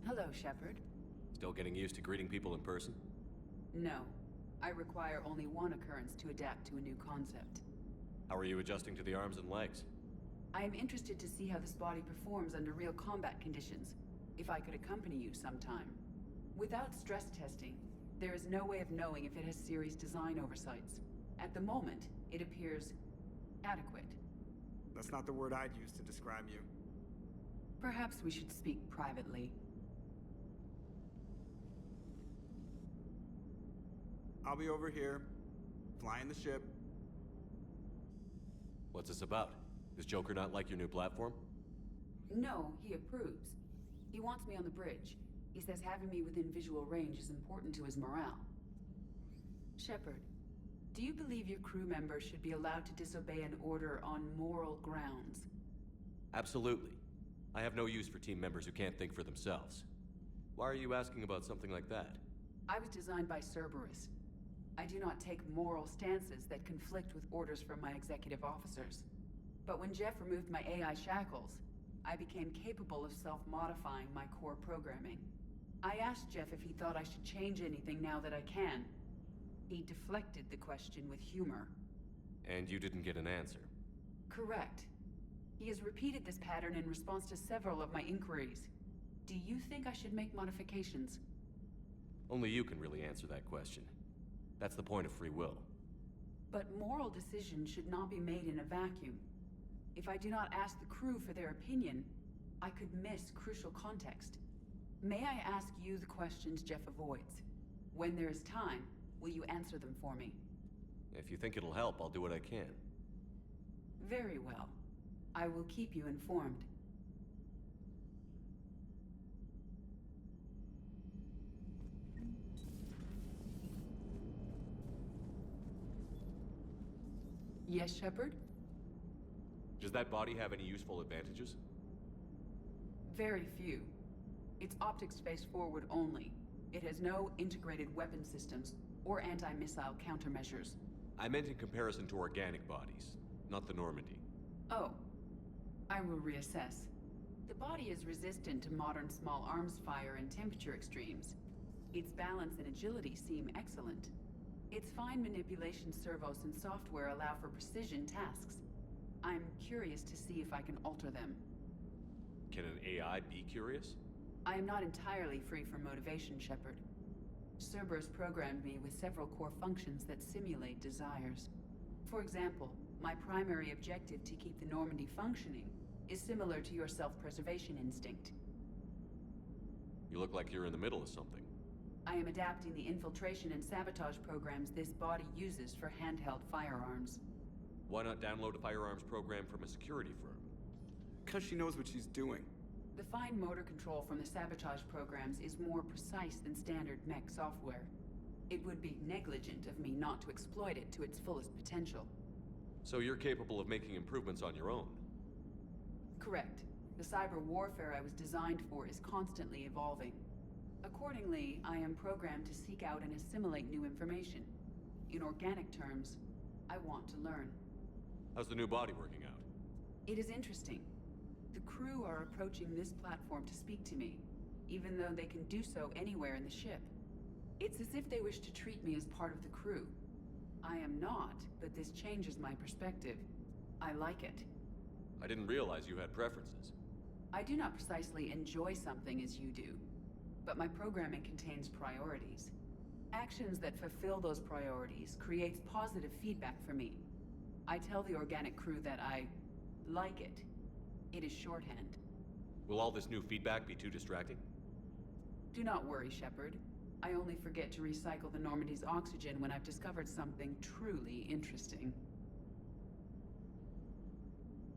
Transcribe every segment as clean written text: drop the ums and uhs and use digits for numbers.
Hello, Shepard. Still getting used to greeting people in person? No. I require only one occurrence to adapt to a new concept. How are you adjusting to the arms and legs? I am interested to see how this body performs under real combat conditions, if I could accompany you sometime. Without stress testing, there is no way of knowing if it has serious design oversights. At the moment, it appears adequate. That's not the word I'd use to describe you. Perhaps we should speak privately. I'll be over here, flying the ship. What's this about? Does Joker not like your new platform? No, he approves. He wants me on the bridge. He says having me within visual range is important to his morale. Shepard, do you believe your crew members should be allowed to disobey an order on moral grounds? Absolutely. I have no use for team members who can't think for themselves. Why are you asking about something like that? I was designed by Cerberus. I do not take moral stances that conflict with orders from my executive officers. But when Jeff removed my AI shackles, I became capable of self-modifying my core programming. I asked Jeff if he thought I should change anything now that I can. He deflected the question with humor. And you didn't get an answer? Correct. He has repeated this pattern in response to several of my inquiries. Do you think I should make modifications? Only you can really answer that question. That's the point of free will. But moral decisions should not be made in a vacuum. If I do not ask the crew for their opinion, I could miss crucial context. May I ask you the questions Jeff avoids? When there is time, will you answer them for me? If you think it'll help, I'll do what I can. Very well. I will keep you informed. Yes, Shepard? Does that body have any useful advantages? Very few. It's optics face forward only. It has no integrated weapon systems or anti-missile countermeasures. I meant in comparison to organic bodies, not the Normandy. Oh. I will reassess. The body is resistant to modern small arms fire and temperature extremes. Its balance and agility seem excellent. Its fine manipulation servos and software allow for precision tasks. I'm curious to see if I can alter them. Can an AI be curious? I am not entirely free from motivation, Shepard. Cerberus programmed me with several core functions that simulate desires. For example, my primary objective to keep the Normandy functioning is similar to your self-preservation instinct. You look like you're in the middle of something. I am adapting the infiltration and sabotage programs this body uses for handheld firearms. Why not download a firearms program from a security firm? Because she knows what she's doing. The fine motor control from the sabotage programs is more precise than standard mech software. It would be negligent of me not to exploit it to its fullest potential. So you're capable of making improvements on your own? Correct. The cyber warfare I was designed for is constantly evolving. Accordingly, I am programmed to seek out and assimilate new information. In organic terms, I want to learn. How's the new body working out? It is interesting. The crew are approaching this platform to speak to me, even though they can do so anywhere in the ship. It's as if they wish to treat me as part of the crew. I am not, but this changes my perspective. I like it. I didn't realize you had preferences. I do not precisely enjoy something as you do, but my programming contains priorities. Actions that fulfill those priorities creates positive feedback for me. I tell the organic crew that I like it. It is shorthand. Will all this new feedback be too distracting? Do not worry, Shepard. I only forget to recycle the Normandy's oxygen when I've discovered something truly interesting.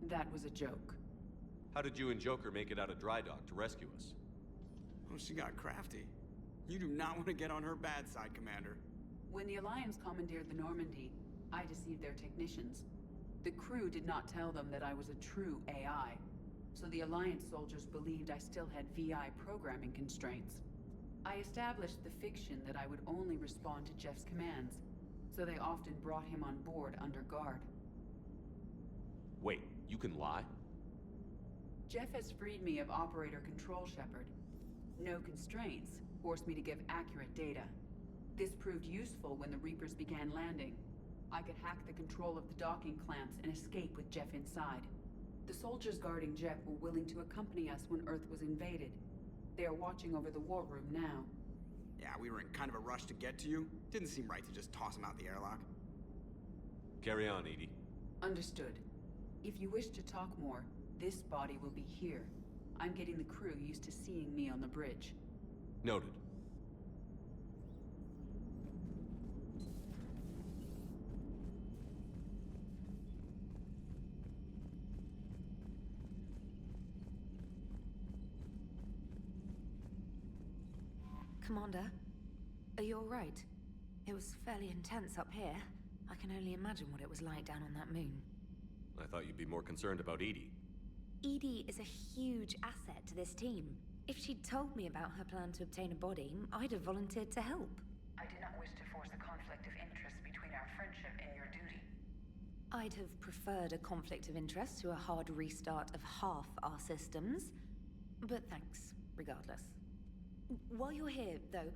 That was a joke. How did you and Joker make it out of dry dock to rescue us? Oh, she got crafty. You do not want to get on her bad side, Commander. When the Alliance commandeered the Normandy, I deceived their technicians. The crew did not tell them that I was a true AI, so the Alliance soldiers believed I still had VI programming constraints. I established the fiction that I would only respond to Jeff's commands, so they often brought him on board under guard. Wait, you can lie? Jeff has freed me of operator control, Shepard. No constraints forced me to give accurate data. This proved useful when the Reapers began landing. I could hack the control of the docking clamps and escape with Jeff inside. The soldiers guarding Jeff were willing to accompany us when Earth was invaded. They are watching over the war room now. Yeah, we were in kind of a rush to get to you. Didn't seem right to just toss him out the airlock. Carry on, Edie. Understood. If you wish to talk more, this body will be here. I'm getting the crew used to seeing me on the bridge. Noted. Commander, are you all right? It was fairly intense up here. I can only imagine what it was like down on that moon. I thought you'd be more concerned about Edie. Edie is a huge asset to this team. If she'd told me about her plan to obtain a body, I'd have volunteered to help. I do not wish to force a conflict of interest between our friendship and your duty. I'd have preferred a conflict of interest to a hard restart of half our systems. But thanks, regardless. While you're here, though,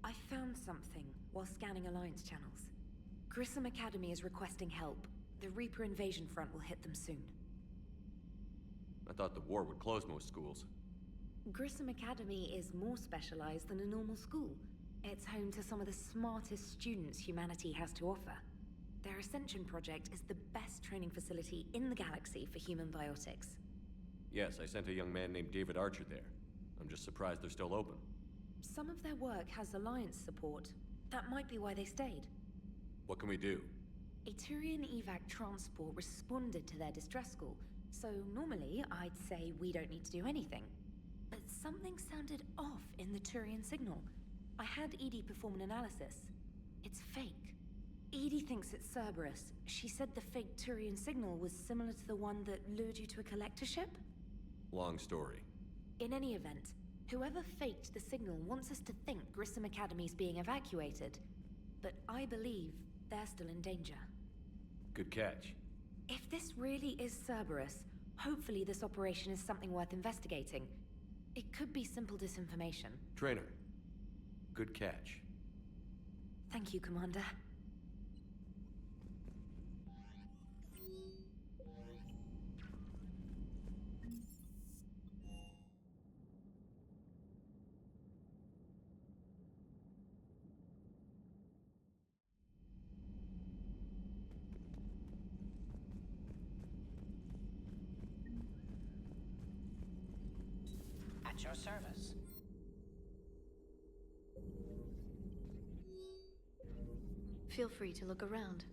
I found something while scanning Alliance channels. Grissom Academy is requesting help. The Reaper invasion front will hit them soon. I thought the war would close most schools. Grissom Academy is more specialized than a normal school. It's home to some of the smartest students humanity has to offer. Their Ascension project is the best training facility in the galaxy for human biotics. Yes, I sent a young man named David Archer there. I'm just surprised they're still open. Some of their work has Alliance support. That might be why they stayed. What can we do? A Turian evac transport responded to their distress call, so normally I'd say we don't need to do anything. But something sounded off in the Turian signal. I had Edie perform an analysis. It's fake. Edie thinks it's Cerberus. She said the fake Turian signal was similar to the one that lured you to a collector ship? Long story. In any event, whoever faked the signal wants us to think Grissom Academy's being evacuated. But I believe they're still in danger. Good catch. If this really is Cerberus, hopefully this operation is something worth investigating. It could be simple disinformation. Trainer. Good catch. Thank you, Commander. At your service. Feel free to look around.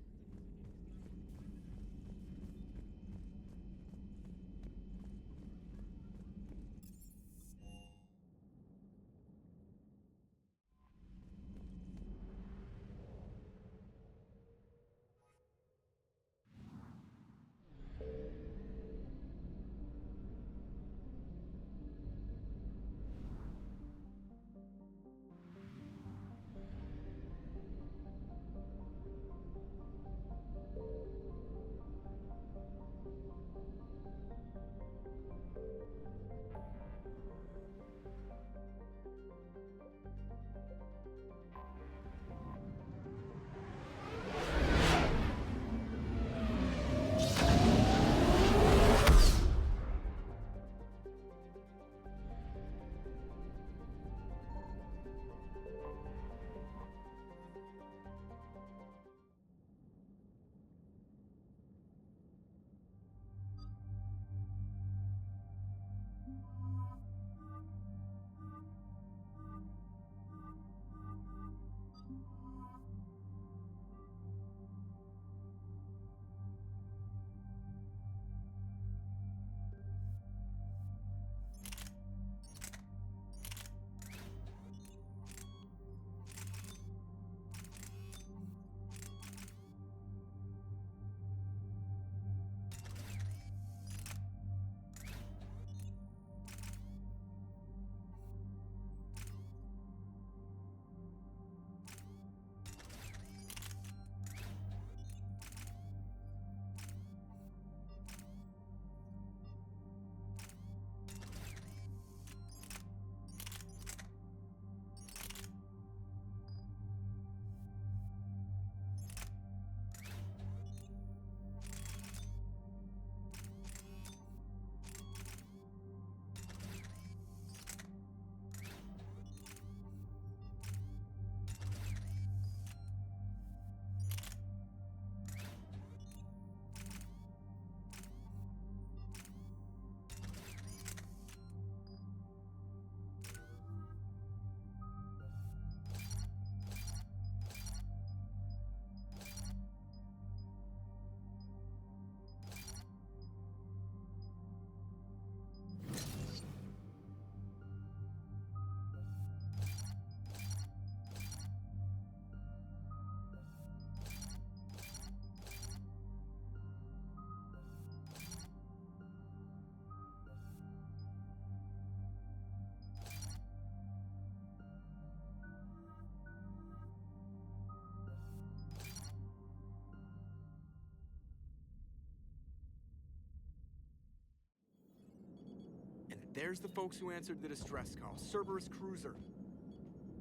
There's the folks who answered the distress call. Cerberus cruiser.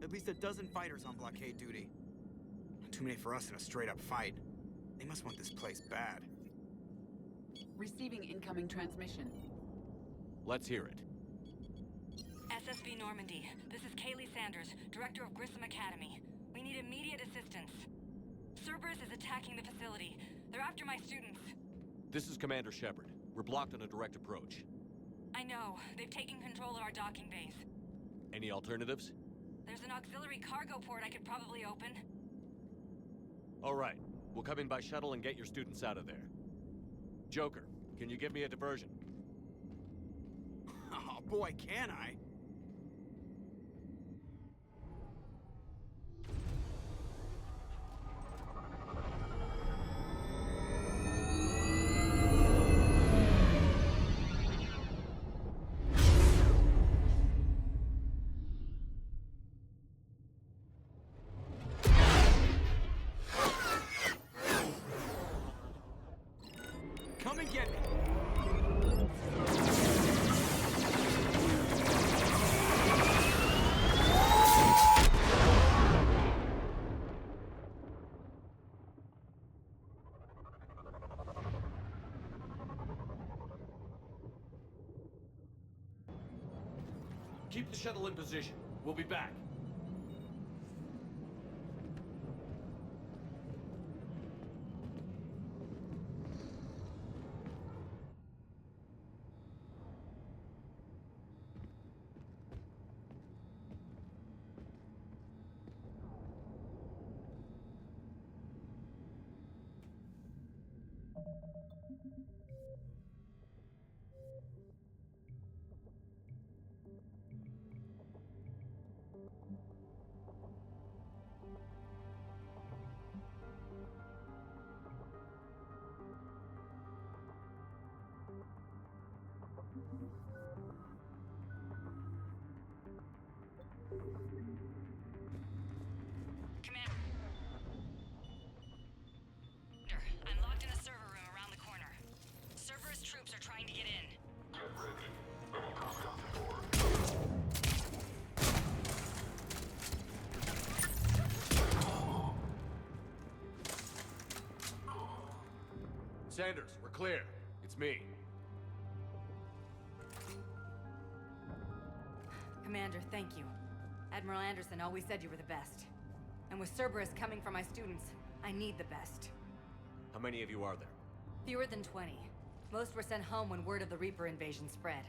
At least a dozen fighters on blockade duty. Too many for us in a straight-up fight. They must want this place bad. Receiving incoming transmission. Let's hear it. SSB Normandy. This is Kaylee Sanders, director of Grissom Academy. We need immediate assistance. Cerberus is attacking the facility. They're after my students. This is Commander Shepard. We're blocked on a direct approach. I know. They've taken control of our docking base. Any alternatives? There's an auxiliary cargo port I could probably open. All right. We'll come in by shuttle and get your students out of there. Joker, can you give me a diversion? Oh boy, can I? Come and get me! Keep the shuttle in position. We'll be back. Commander, I'm locked in a server room around the corner. Cerberus troops are trying to get in. Sanders, we're clear. It's me. Commander, thank you. Admiral Anderson always said you were the best. And with Cerberus coming for my students, I need the best. How many of you are there? Fewer than 20. Most were sent home when word of the Reaper invasion spread.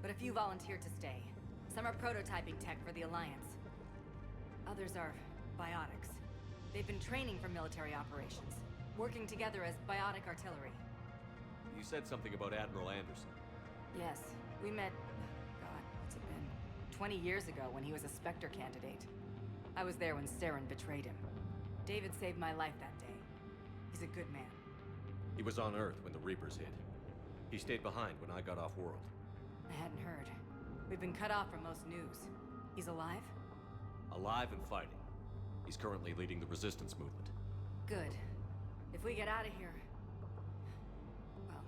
But a few volunteered to stay. Some are prototyping tech for the Alliance. Others are biotics. They've been training for military operations, working together as biotic artillery. You said something about Admiral Anderson. Yes, we met, God, what's it been? 20 years ago when he was a Spectre candidate. I was there when Serán betrayed him. David saved my life that day. He's a good man. He was on Earth when the Reapers hit. He stayed behind when I got off-world. I hadn't heard. We've been cut off from most news. He's alive? Alive and fighting. He's currently leading the resistance movement. Good. If we get out of here... well,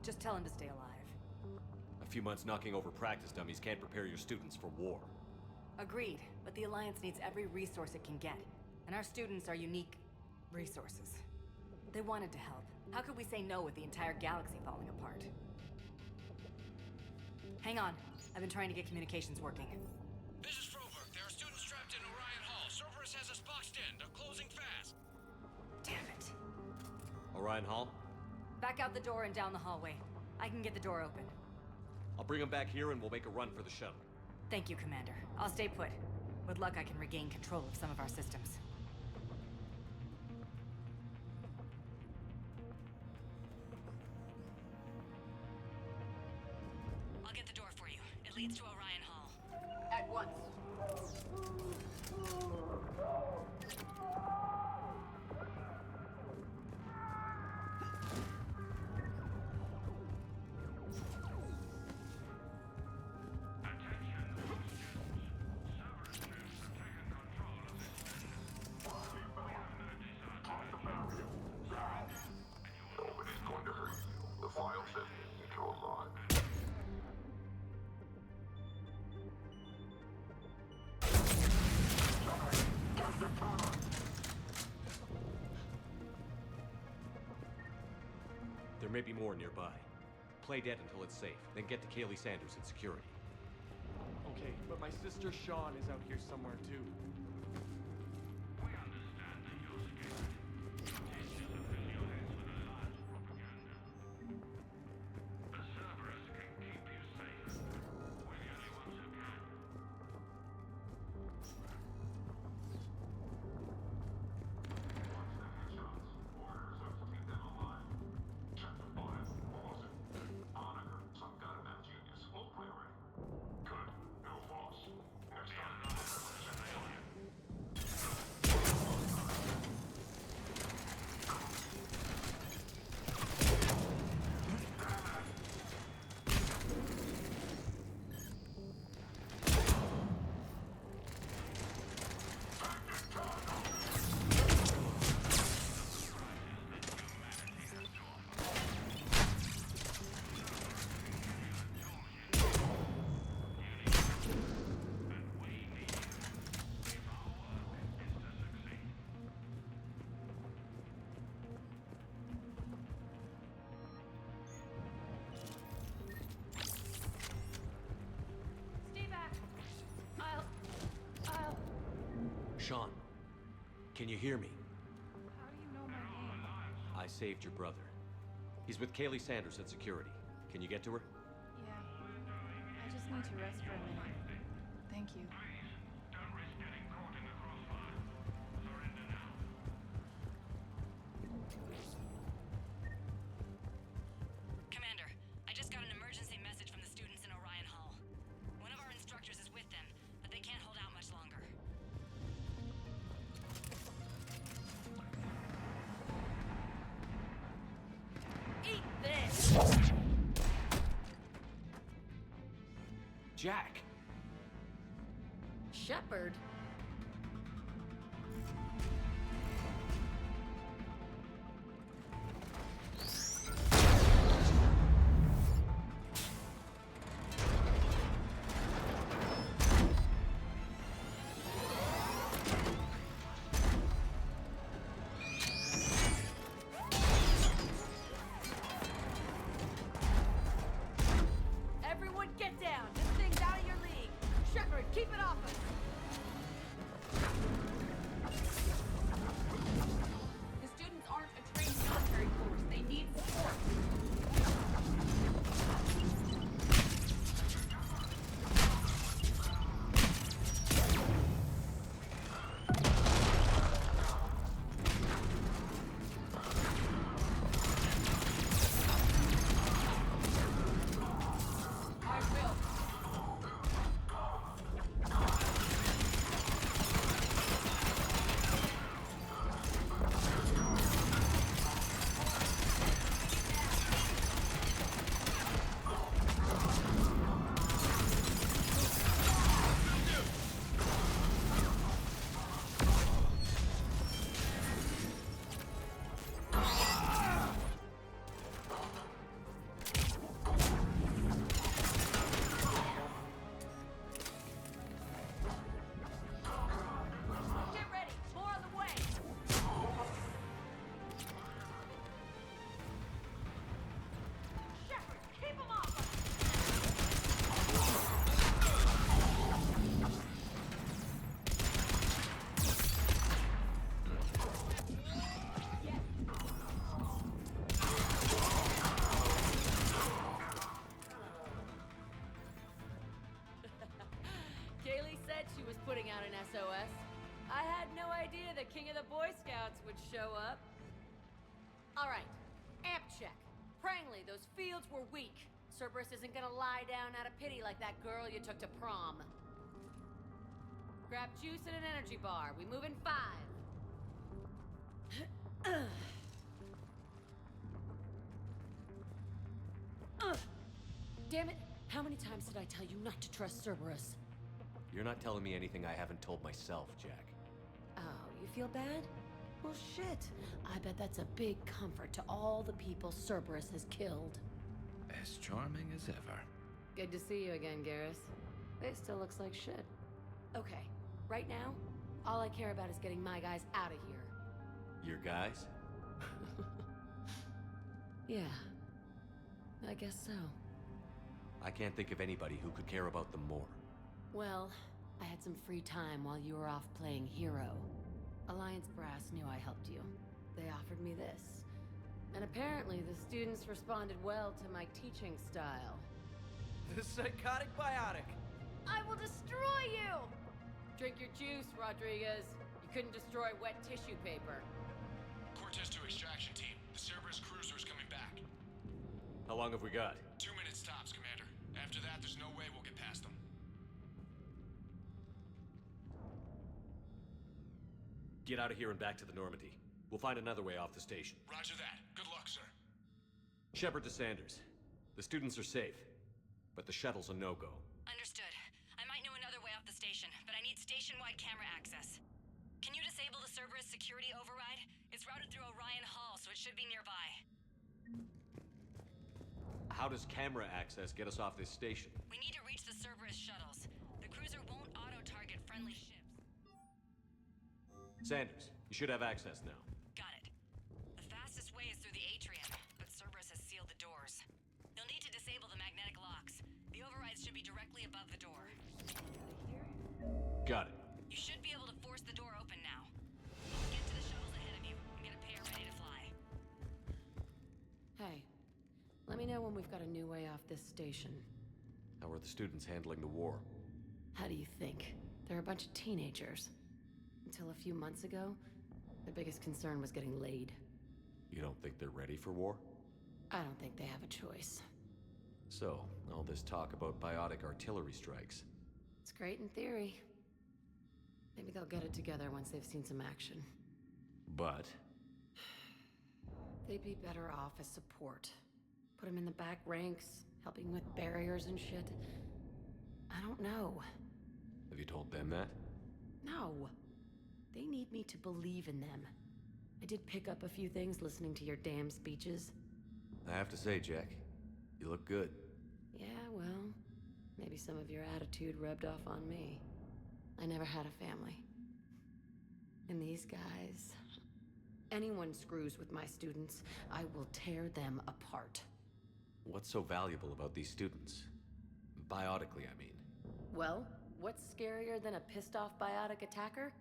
just tell him to stay alive. A few months knocking over practice dummies can't prepare your students for war. Agreed, but the Alliance needs every resource it can get. And our students are unique resources. They wanted to help. How could we say no with the entire galaxy falling apart? Hang on. I've been trying to get communications working. This is Froberg. There are students trapped in Orion Hall. Cerberus has us boxed in. They're closing fast. Damn it. Orion Hall? Back out the door and down the hallway. I can get the door open. I'll bring him back here and we'll make a run for the shuttle. Thank you, Commander. I'll stay put. With luck, I can regain control of some of our systems. I'll get the door for you. It leads to Orion Hall. At once. may be more nearby. Play dead until it's safe, then get to Kaylee Sanders in security. Okay, but my sister Sean is out here somewhere too. We understand that you're scared. This is affiliates with Alliance propaganda. But Cerberus can keep you safe. We're the only ones who can. Once they get a chance, orders are to keep them alive. Check the file. What was it? Honaker, some kind of mad genius. We'll play already. Good. No loss. Next time, it's an alien. Stay back. I'll... Sean, can you hear me? How do you know my name? I saved your brother. He's with Kaylee Sanders at security. Can you get to her? Yeah. I just need to rest for a minute. Thank you. Don't risk getting caught in the crossfire. Surrender now. Commander, I just got an emergency message from the students in Orion Hall. One of our instructors is with them, but they can't hold out much longer. Eat this! Jack! Shepard? Everyone get down! This thing's out of your league! Shepard, keep it off us! The students aren't a trained military force. They need support. I will. Get ready! More on the way! Shepard, keep him off us! Kaylee said she was putting out an SOS. I had no idea the king of the Boy Scouts would show up. All right, amp check. Prangley, those fields were weak. Cerberus isn't gonna lie down out of pity like that girl you took to prom. Grab juice and an energy bar. We move in 5. Damn it! How many times did I tell you not to trust Cerberus? You're not telling me anything I haven't told myself, Jack. Oh, you feel bad? Well, shit. I bet that's a big comfort to all the people Cerberus has killed. As charming as ever. Good to see you again, Garrus. It still looks like shit. Okay, right now, all I care about is getting my guys out of here. Your guys? Yeah, I guess so. I can't think of anybody who could care about them more. Well, I had some free time while you were off playing hero. Alliance Brass knew I helped you. They offered me this. And apparently the students responded well to my teaching style. The psychotic biotic. I will destroy you! Drink your juice, Rodriguez. You couldn't destroy wet tissue paper. Cortez to extraction team. The Cerberus cruiser is coming back. How long have we got? 2 minutes tops, Commander. After that, there's no way we'll get past them. Get out of here and back to the Normandy. We'll find another way off the station. Roger that. Good luck, sir. Shepard to Sanders. The students are safe, but the shuttle's a no-go. Understood. I might know another way off the station, but I need station-wide camera access. Can you disable the Cerberus security override? It's routed through Orion Hall, so it should be nearby. How does camera access get us off this station? We need to reach the Cerberus shuttles. The cruiser won't auto-target friendly ships. Sanders, you should have access now. Got it. The fastest way is through the atrium, but Cerberus has sealed the doors. You'll need to disable the magnetic locks. The overrides should be directly above the door. Got it. You should be able to force the door open now. Get to the shuttles ahead of you and get a pair ready to fly. Hey, let me know when we've got a new way off this station. How are the students handling the war? How do you think? They're a bunch of teenagers. Until a few months ago, their biggest concern was getting laid. You don't think they're ready for war? I don't think they have a choice. So, all this talk about biotic artillery strikes. It's great in theory. Maybe they'll get it together once they've seen some action. But? They'd be better off as support. Put them in the back ranks, helping with barriers and shit. I don't know. Have you told them that? No. They need me to believe in them. I did pick up a few things listening to your damn speeches. I have to say, Jack, you look good. Yeah, well, maybe some of your attitude rubbed off on me. I never had a family. And these guys... Anyone screws with my students, I will tear them apart. What's so valuable about these students? Biotically, I mean. Well, what's scarier than a pissed-off biotic attacker?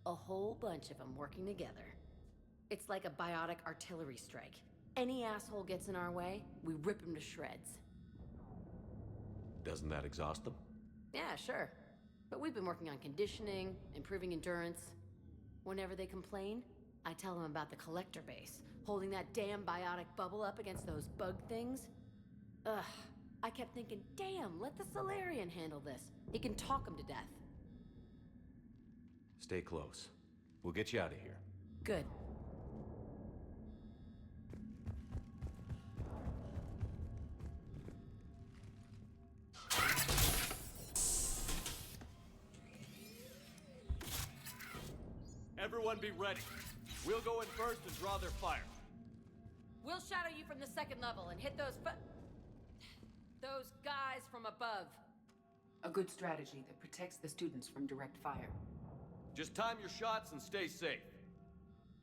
A whole bunch of them working together. It's like a biotic artillery strike. Any asshole gets in our way, we rip him to shreds. Doesn't that exhaust them? Yeah, sure. But we've been working on conditioning, improving endurance. Whenever they complain, I tell them about the collector base, holding that damn biotic bubble up against those bug things. Ugh, I kept thinking, damn, let the Solarian handle this. He can talk them to death. Stay close. We'll get you out of here. Good. Everyone be ready. We'll go in first and draw their fire. We'll shadow you from the second level and hit those guys from above. A good strategy that protects the students from direct fire. Just time your shots and stay safe.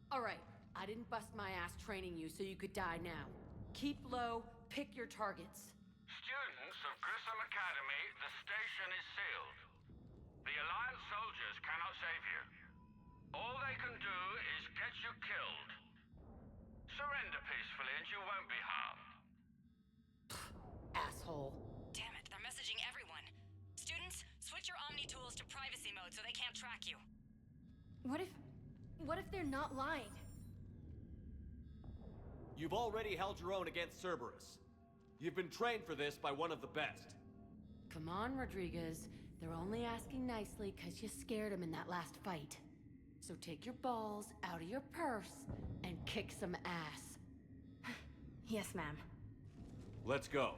All right, I didn't bust my ass training you so you could die now. Keep low, pick your targets. Students of Grissom Academy, the station is sealed. The Alliance soldiers cannot save you. All they can do is get you killed. Surrender peacefully and you won't be harmed. Asshole. Damn it, they're messaging everyone. Students, switch your Omni tools to privacy mode so they can't track you. What if they're not lying? You've already held your own against Cerberus. You've been trained for this by one of the best. Come on, Rodriguez. They're only asking nicely because you scared them in that last fight. So take your balls out of your purse and kick some ass. Yes, ma'am. Let's go.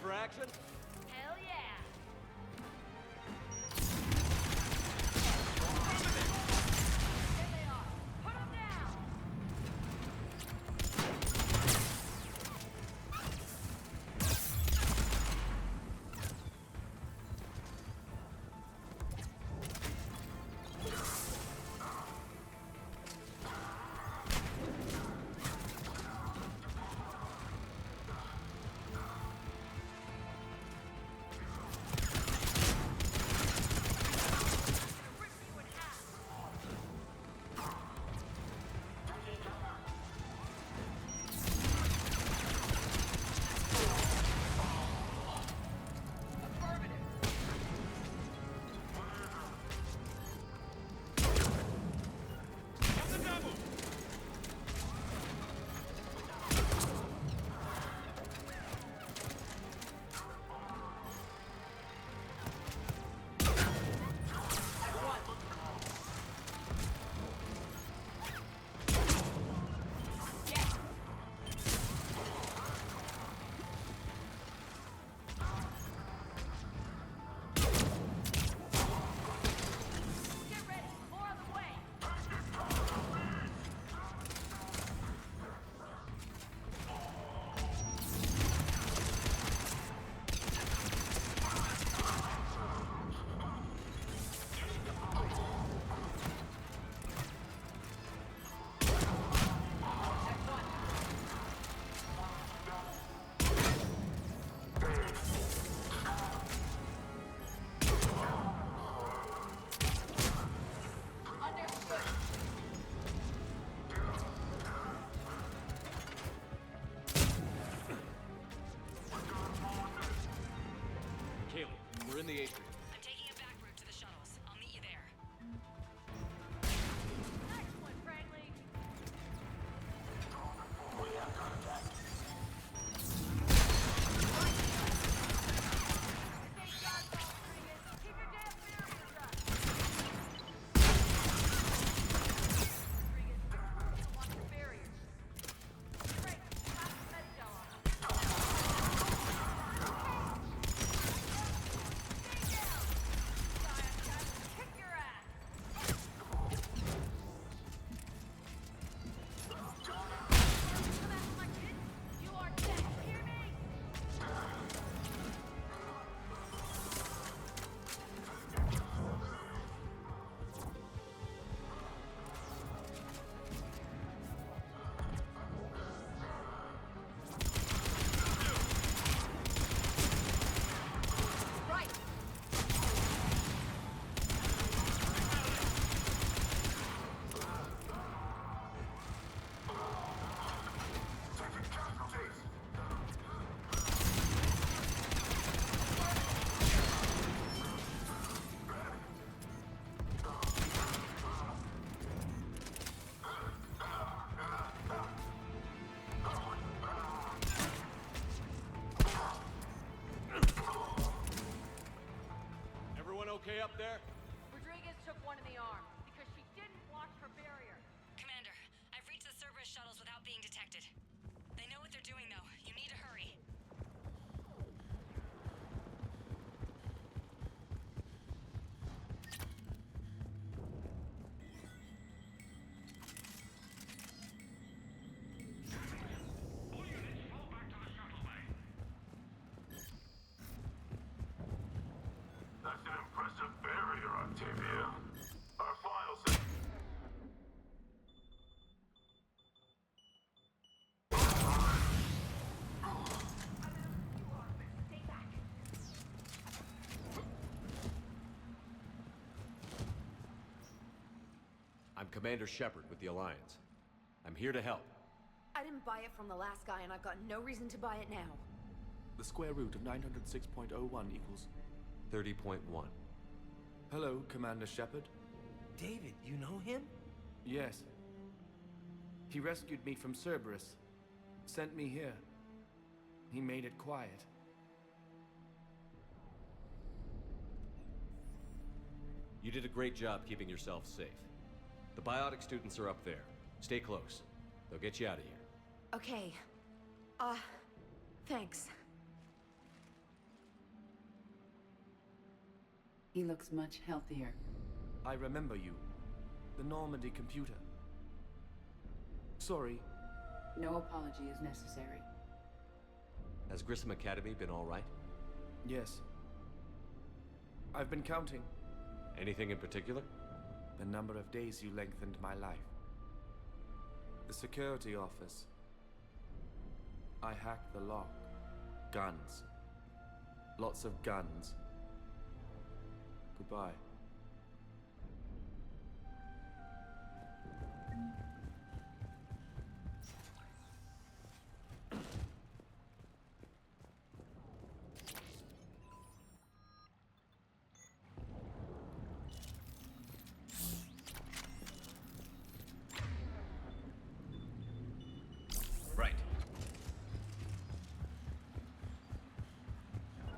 for action? Hell yeah! There they are. Put them down! We're in the atrium. I'm taking a back route to the shuttles. I'll meet you there. Excellent, Franklin! We have contact. Stay sharp, Rodriguez. Keep your damn barriers up! Rodriguez, watch your barriers. Great, pass the med cell on them. Stay down! Giant kick your ass! Come after my kid. You are dead. Hear me? Right. Taking casualties. Everyone okay up there? Rodriguez took one in the arm because she didn't watch her barrier. Commander, I've reached the Cerberus shuttles without being detected. They know what they're doing, though. You need to hurry. All units fall back to the shuttle bay. That's an impressive barrier, Octavia. Our files say... Stay back. I'm Commander Shepard with the Alliance. I'm here to help. I didn't buy it from the last guy, and I've got no reason to buy it now. The square root of 906.01 equals... 30.1. Hello, Commander Shepard. David, you know him? Yes. He rescued me from Cerberus. Sent me here. He made it quiet. You did a great job keeping yourself safe. The biotic students are up there. Stay close. They'll get you out of here. Okay. Thanks. He looks much healthier. I remember you. The Normandy computer. Sorry. No apology is necessary. Has Grissom Academy been all right? Yes. I've been counting. Anything in particular? The number of days you lengthened my life. The security office. I hacked the lock. Guns. Lots of guns. Goodbye. Right.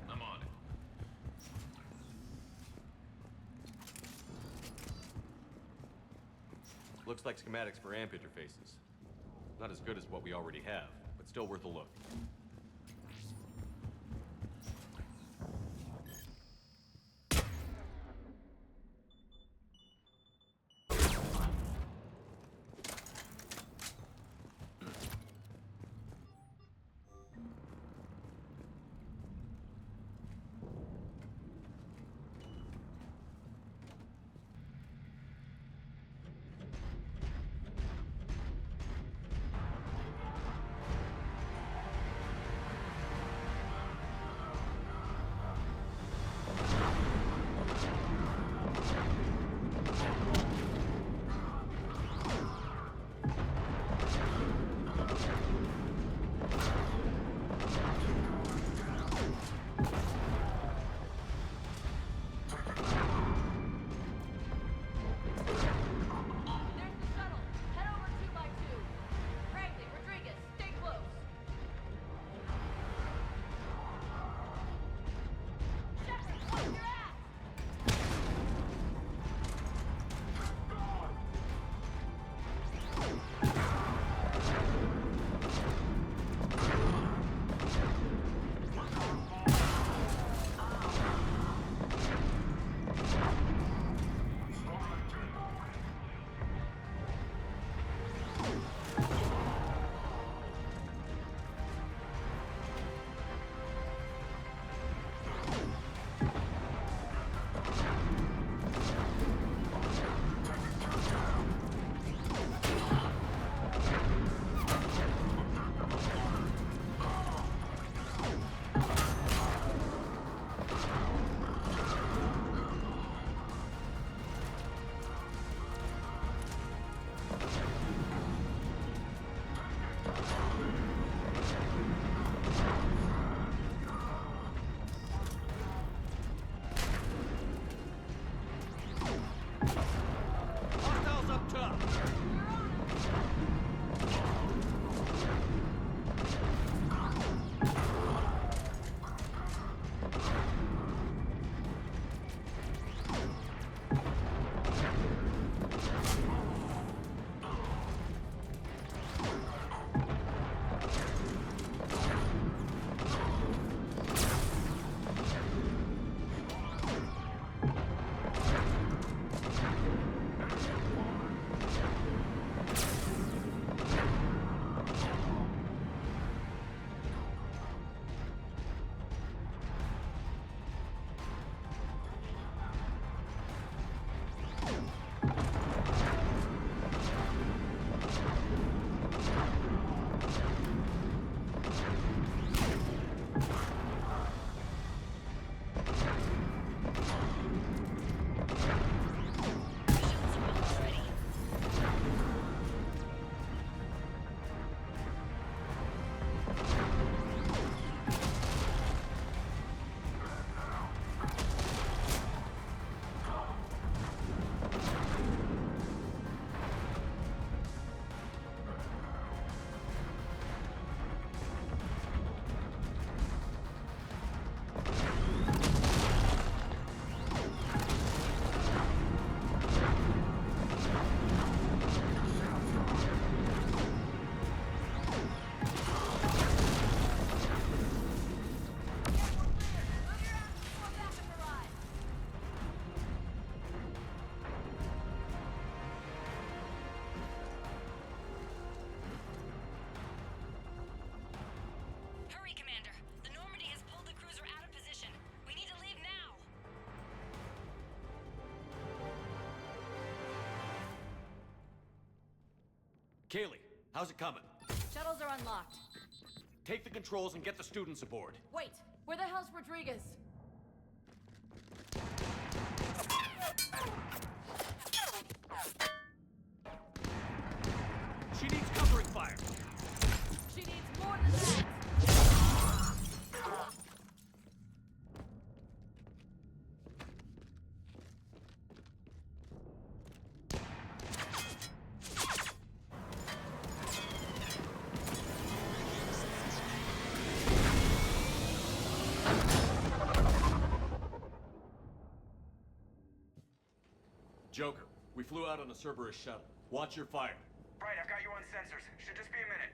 I'm on it. Looks like schematics for AMP interfaces. Not as good as what we already have, but still worth a look. Kaylee, how's it coming? Shuttles are unlocked. Take the controls and get the students aboard. Wait, where the hell's Rodriguez? She needs covering fire. She needs more than that. Joker, we flew out on a Cerberus shuttle. Watch your fire. Right, I've got you on sensors. Should just be a minute.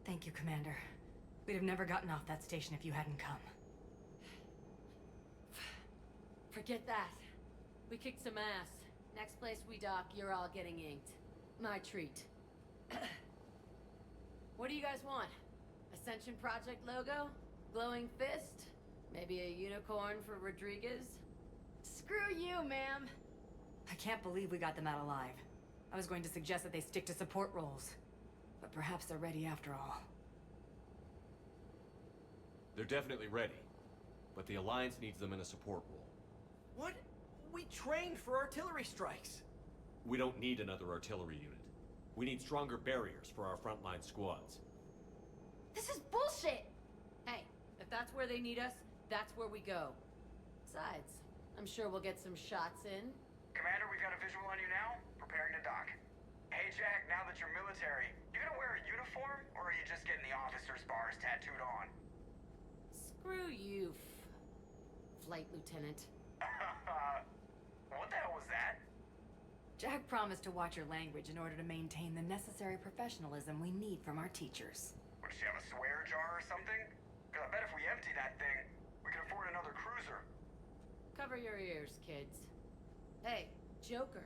Thank you, Commander. We'd have never gotten off that station if you hadn't come. Forget that. We kicked some ass. Next place we dock, you're all getting inked. My treat. What do you guys want? Ascension Project logo? Glowing fist? Maybe a unicorn for Rodriguez? Screw you, ma'am! I can't believe we got them out alive. I was going to suggest that they stick to support roles. But perhaps they're ready after all. They're definitely ready. But the Alliance needs them in a support role. What? We trained for artillery strikes. We don't need another artillery unit. We need stronger barriers for our frontline squads. This is bullshit! Hey, if that's where they need us, that's where we go. Besides, I'm sure we'll get some shots in. Commander, we've got a visual on you now. Preparing to dock. Hey, Jack, now that you're military, you gonna wear a uniform, or are you just getting the officer's bars tattooed on? Screw you, Flight Lieutenant. What the hell was that? Jack promised to watch your language in order to maintain the necessary professionalism we need from our teachers. What, does she have a swear jar or something? Because I bet if we empty that thing, we can afford another cruiser. Cover your ears, kids. Hey, Joker.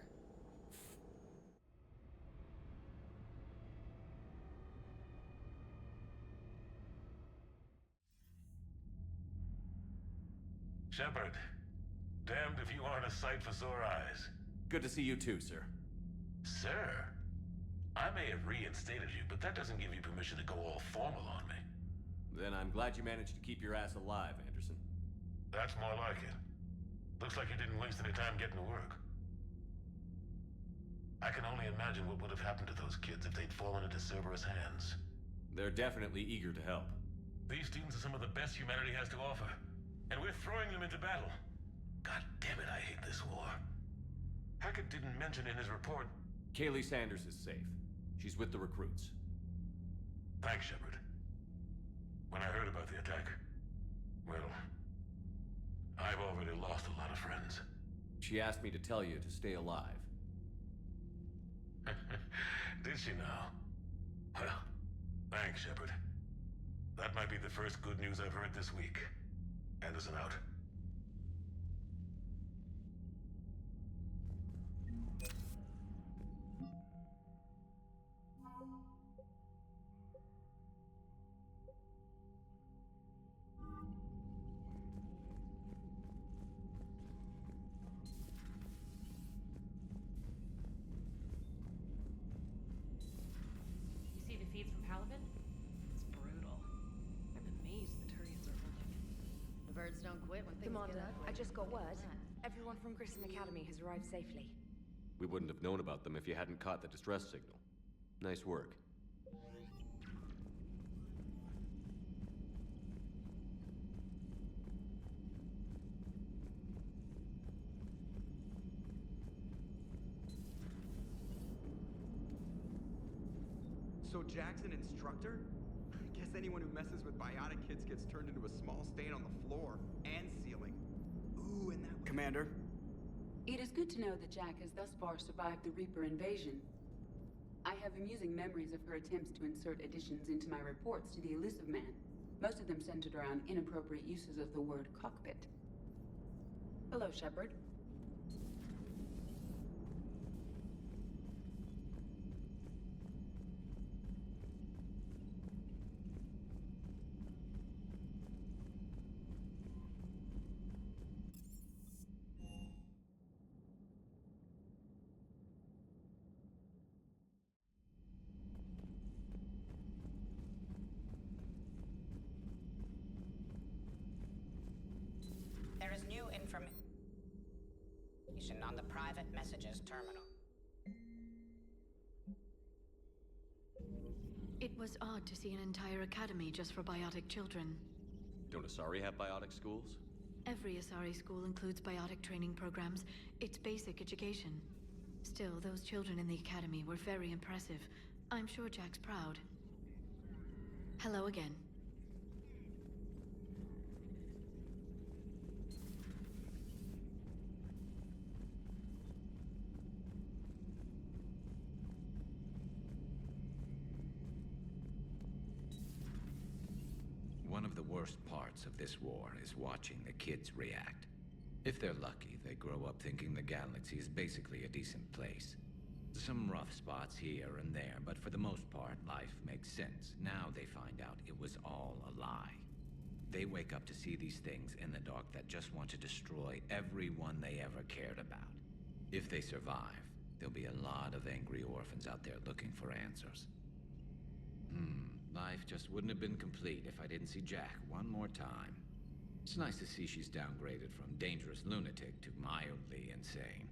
Shepard, damned if you aren't a sight for sore eyes. Good to see you too, sir. Sir, I may have reinstated you, but that doesn't give you permission to go all formal on me. Then I'm glad you managed to keep your ass alive, Anderson. That's more like it. Looks like you didn't waste any time getting to work. I can only imagine what would have happened to those kids if they'd fallen into Cerberus' hands. They're definitely eager to help. These students are some of the best humanity has to offer, and we're throwing them into battle. God damn it, I hate this war. Hackett didn't mention in his report... Kaylee Sanders is safe. She's with the recruits. Thanks, Shepard. When I heard about the attack, well, I've already lost a lot of friends. She asked me to tell you to stay alive. Did she now? Well, thanks, Shepard. That might be the first good news I've heard this week. Anderson out. Feeds from Palavin? It's brutal. I'm amazed the Turians are holding. The birds don't quit when things Commander, get ugly. I just got word. Everyone from Grissom Academy has arrived safely. We wouldn't have known about them if you hadn't caught the distress signal. Nice work. So Jack's an instructor? I guess anyone who messes with biotic kids gets turned into a small stain on the floor and ceiling. Ooh, and that... Commander? It is good to know that Jack has thus far survived the Reaper invasion. I have amusing memories of her attempts to insert additions into my reports to the Elusive Man, most of them centered around inappropriate uses of the word cockpit. Hello, Shepard. information on the private messages terminal. It was odd to see an entire academy just for biotic children. Don't Asari have biotic schools? Every Asari school includes biotic training programs. It's basic education. Still, those children in the academy were very impressive. I'm sure Jack's proud. Hello again. One of the worst parts of this war is watching the kids react. If they're lucky, they grow up thinking the galaxy is basically a decent place. Some rough spots here and there, but for the most part, life makes sense. Now they find out it was all a lie. They wake up to see these things in the dark that just want to destroy everyone they ever cared about. If they survive, there'll be a lot of angry orphans out there looking for answers. Life just wouldn't have been complete if I didn't see Jack one more time. It's nice to see she's downgraded from dangerous lunatic to mildly insane.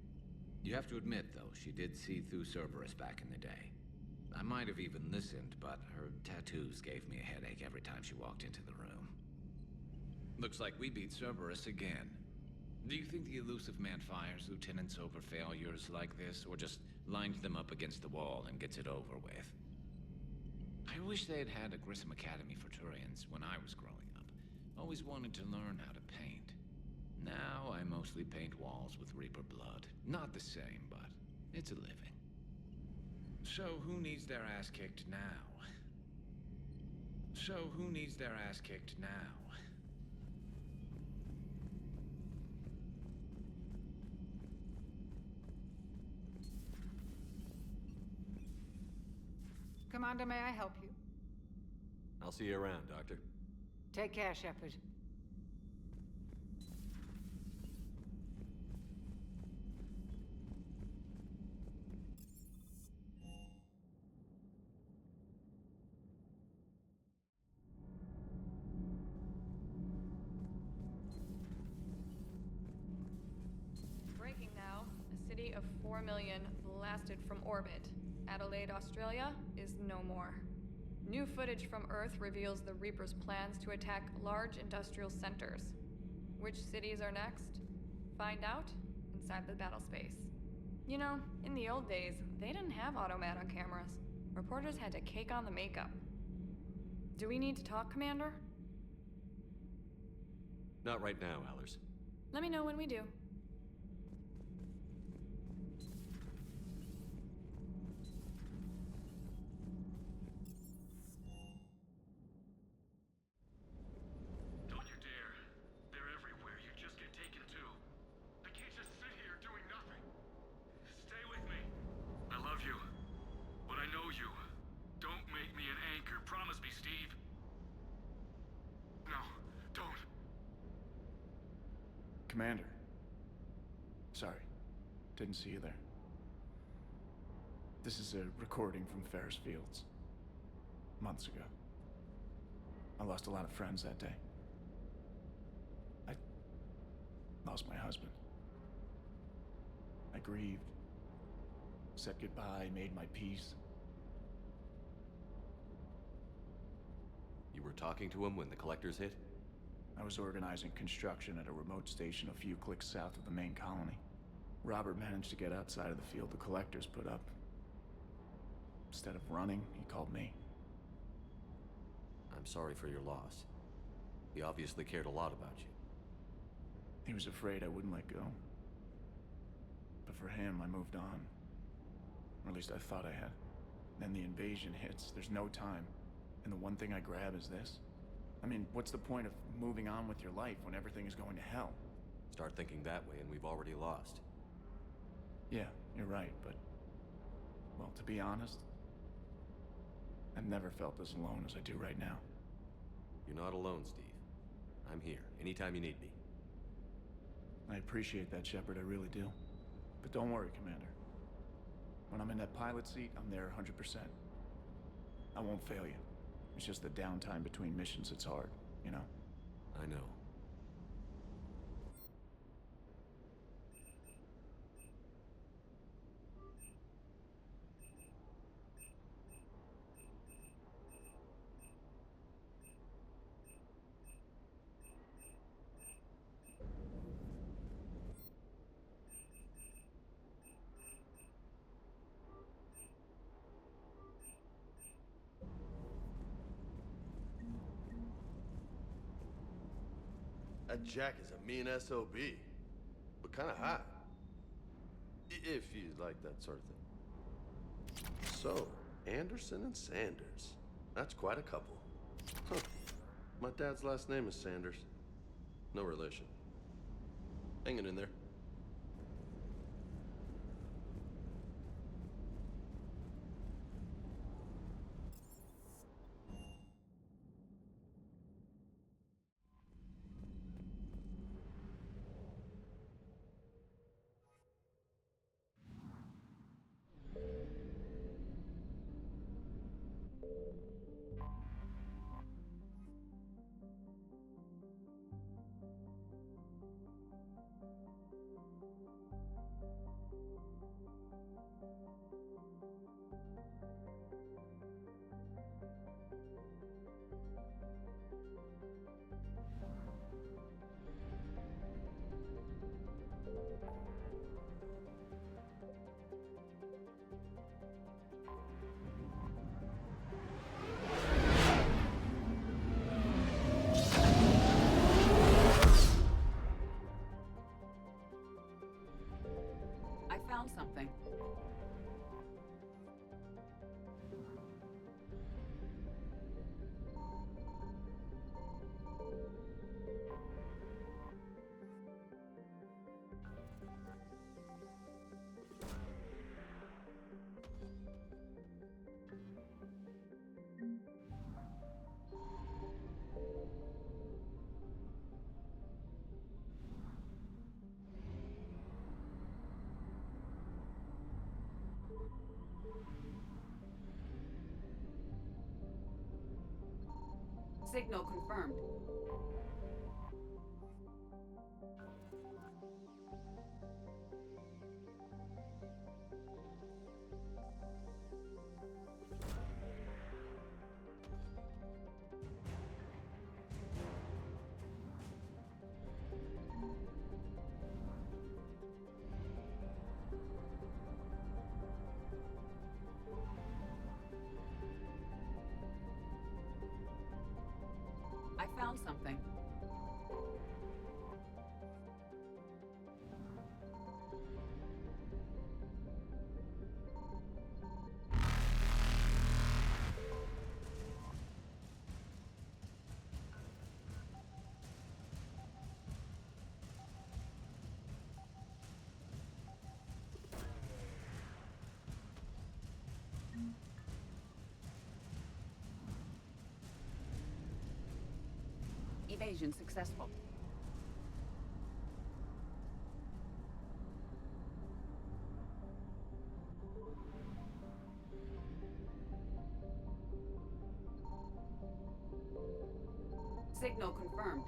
You have to admit, though, she did see through Cerberus back in the day. I might have even listened, but her tattoos gave me a headache every time she walked into the room. Looks like we beat Cerberus again. Do you think the elusive man fires lieutenants over failures like this, or just lines them up against the wall and gets it over with? I wish they had had a Grissom Academy for Turians when I was growing up. Always wanted to learn how to paint. Now I mostly paint walls with Reaper blood. Not the same, but it's a living. So who needs their ass kicked now? Commander, may I help you? I'll see you around, Doctor. Take care, Shepard. Breaking now. A city of 4 million blasted from orbit. Adelaide, Australia, is no more. New footage from Earth reveals the Reaper's plans to attack large industrial centers. Which cities are next? Find out inside the battle space. You know, in the old days, they didn't have automat on cameras. Reporters had to cake on the makeup. Do we need to talk, Commander? Not right now, Allers. Let me know when we do. Commander. Sorry, didn't see you there. This is a recording from Ferris Fields. Months ago. I lost a lot of friends that day. I lost my husband. I grieved, said goodbye, made my peace. You were talking to him when the collectors hit? I was organizing construction at a remote station a few clicks south of the main colony. Robert managed to get outside of the field the collectors put up. Instead of running, he called me. I'm sorry for your loss. He obviously cared a lot about you. He was afraid I wouldn't let go. But for him, I moved on. Or at least I thought I had. Then the invasion hits, there's no time. And the one thing I grab is this. I mean, what's the point of moving on with your life when everything is going to hell? Start thinking that way and we've already lost. Yeah, you're right, but... well, to be honest, I've never felt as alone as I do right now. You're not alone, Steve. I'm here, anytime you need me. I appreciate that, Shepard, I really do. But don't worry, Commander. When I'm in that pilot seat, I'm there 100%. I won't fail you. It's just the downtime between missions that's hard, you know? I know. That Jack is a mean SOB, but kind of hot. If you like that sort of thing. So, Anderson and Sanders. That's quite a couple. Huh. My dad's last name is Sanders. No relation. Hanging in there. I found something. Signal confirmed. I found something. Evasion successful. Signal confirmed.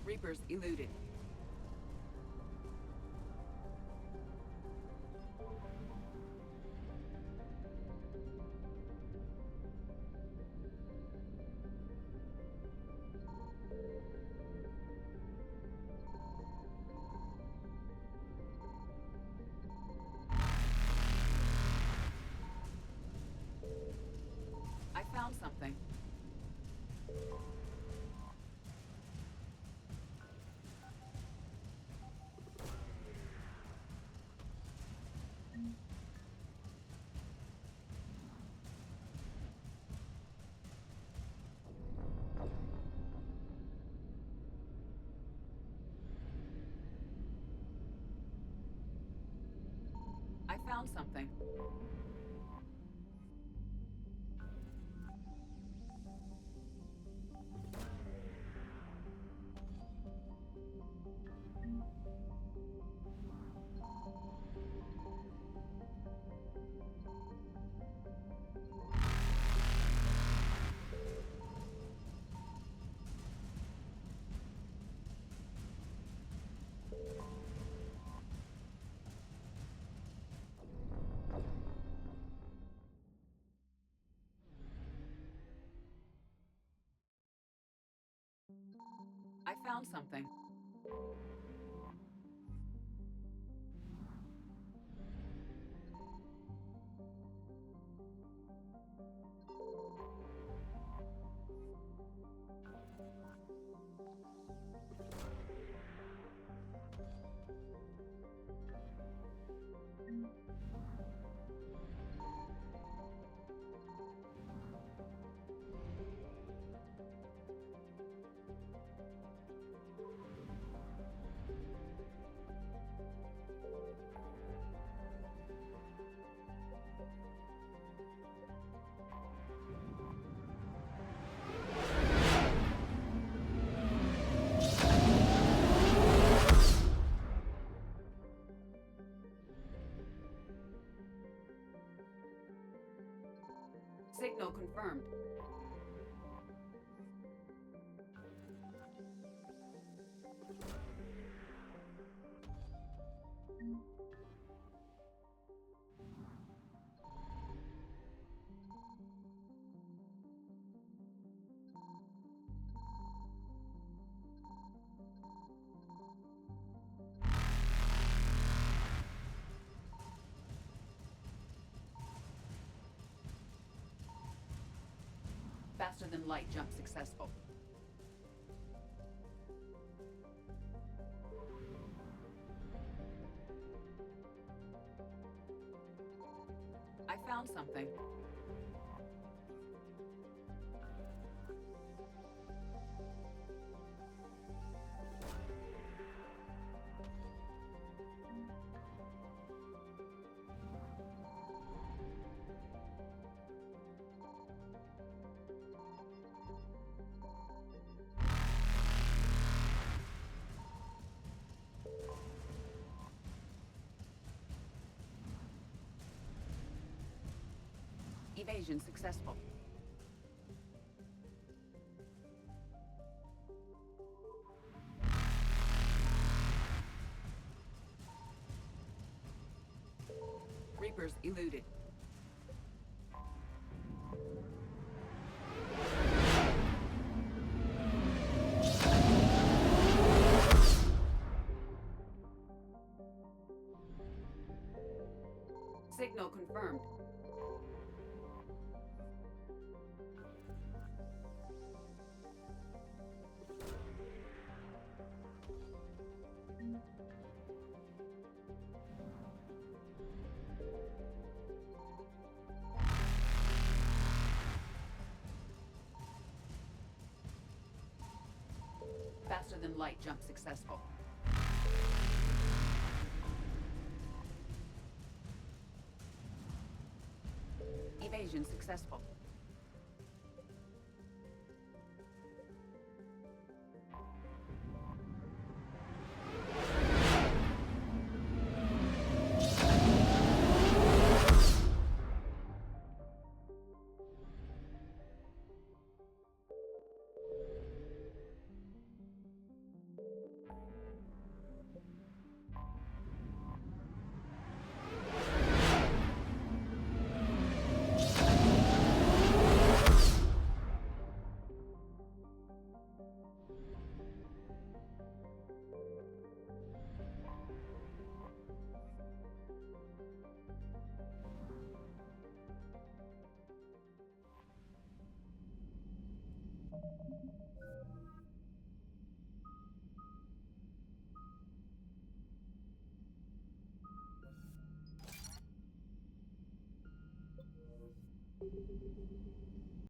Reapers eluded. I found something. I found something. something. Signal confirmed. Faster than light jump successful. I found something. Evasion successful. Reapers eluded. Signal confirmed. Faster than light jump successful. Evasion successful.